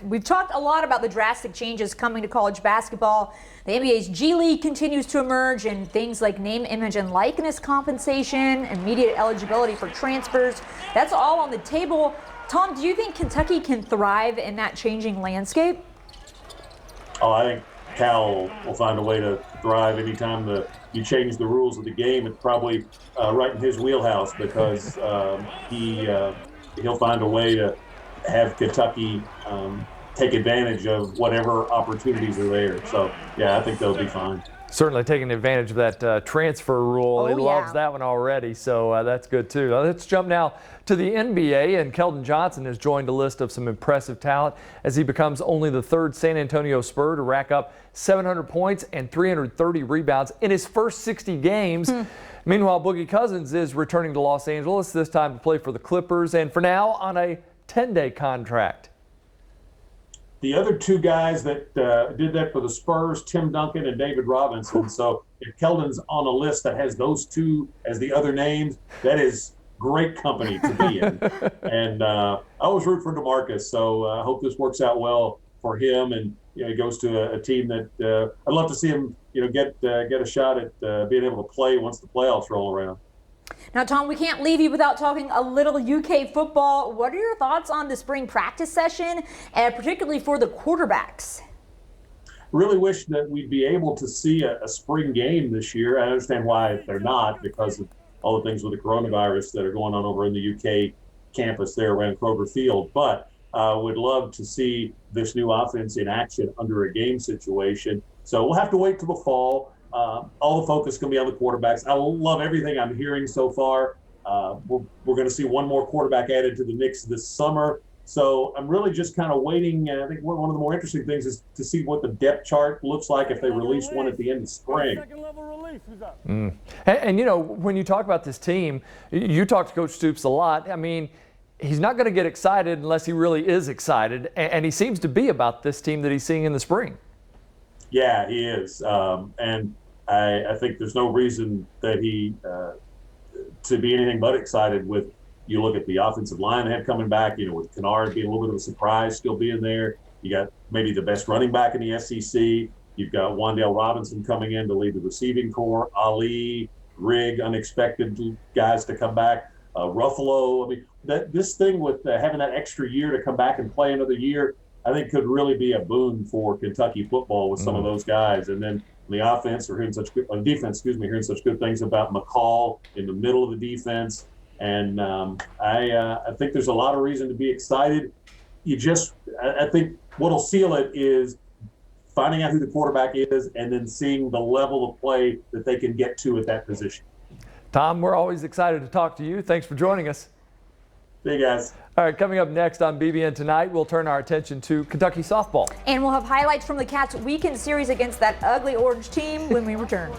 we've talked a lot about the drastic changes coming to college basketball. The NBA's G League continues to emerge, and things like name, image, and likeness compensation, immediate eligibility for transfers. That's all on the table. Tom, do you think Kentucky can thrive in that changing landscape? Oh, I think Cal will find a way to thrive anytime you change the rules of the game. It's probably right in his wheelhouse because he'll find a way to have Kentucky take advantage of whatever opportunities are there. So, yeah, I think they'll be fine. Certainly taking advantage of that transfer rule. He loves that one already, so that's good too. Let's jump now to the NBA, and Keldon Johnson has joined a list of some impressive talent as he becomes only the third San Antonio Spur to rack up 700 points and 330 rebounds in his first 60 games. Meanwhile, Boogie Cousins is returning to Los Angeles, this time to play for the Clippers, and for now on a 10-day contract. The other two guys that did that for the Spurs, Tim Duncan and David Robinson. So if Keldon's on a list that has those two as the other names, that is great company to be in. And I always root for DeMarcus, so I hope this works out well for him. And he goes to a team that I'd love to see him, get a shot at being able to play once the playoffs roll around. Now, Tom, we can't leave you without talking a little UK football. What are your thoughts on the spring practice session, and particularly for the quarterbacks? Really wish that we'd be able to see a spring game this year. I understand why they're not, because of all the things with the coronavirus that are going on over in the UK campus there around Kroger Field. But would love to see this new offense in action under a game situation. So we'll have to wait till the fall. All the focus is going to be on the quarterbacks. I love everything I'm hearing so far. We're going to see one more quarterback added to the mix this summer. So I'm really just kind of waiting. I think one of the more interesting things is to see what the depth chart looks like if they release one at the end of spring. And when you talk about this team, you talk to Coach Stoops a lot. I mean, he's not going to get excited unless he really is excited. And he seems to be about this team that he's seeing in the spring. Yeah, he is. And I think there's no reason that he to be anything but excited with, you look at the offensive line they have coming back, with Kennard being a little bit of a surprise still being there. You got maybe the best running back in the SEC. You've got Wan'Dale Robinson coming in to lead the receiving corps. Ali, Rigg, unexpected guys to come back. Ruffalo. I mean, this thing with having that extra year to come back and play another year, I think could really be a boon for Kentucky football with some of those guys. And then on the offense, we're hearing such good hearing such good things about McCall in the middle of the defense. And I think there's a lot of reason to be excited. I think what'll seal it is finding out who the quarterback is and then seeing the level of play that they can get to at that position. Tom, we're always excited to talk to you. Thanks for joining us. See you guys. All right, coming up next on BBN Tonight, we'll turn our attention to Kentucky softball. And we'll have highlights from the Cats' weekend series against that ugly Orange team when we return.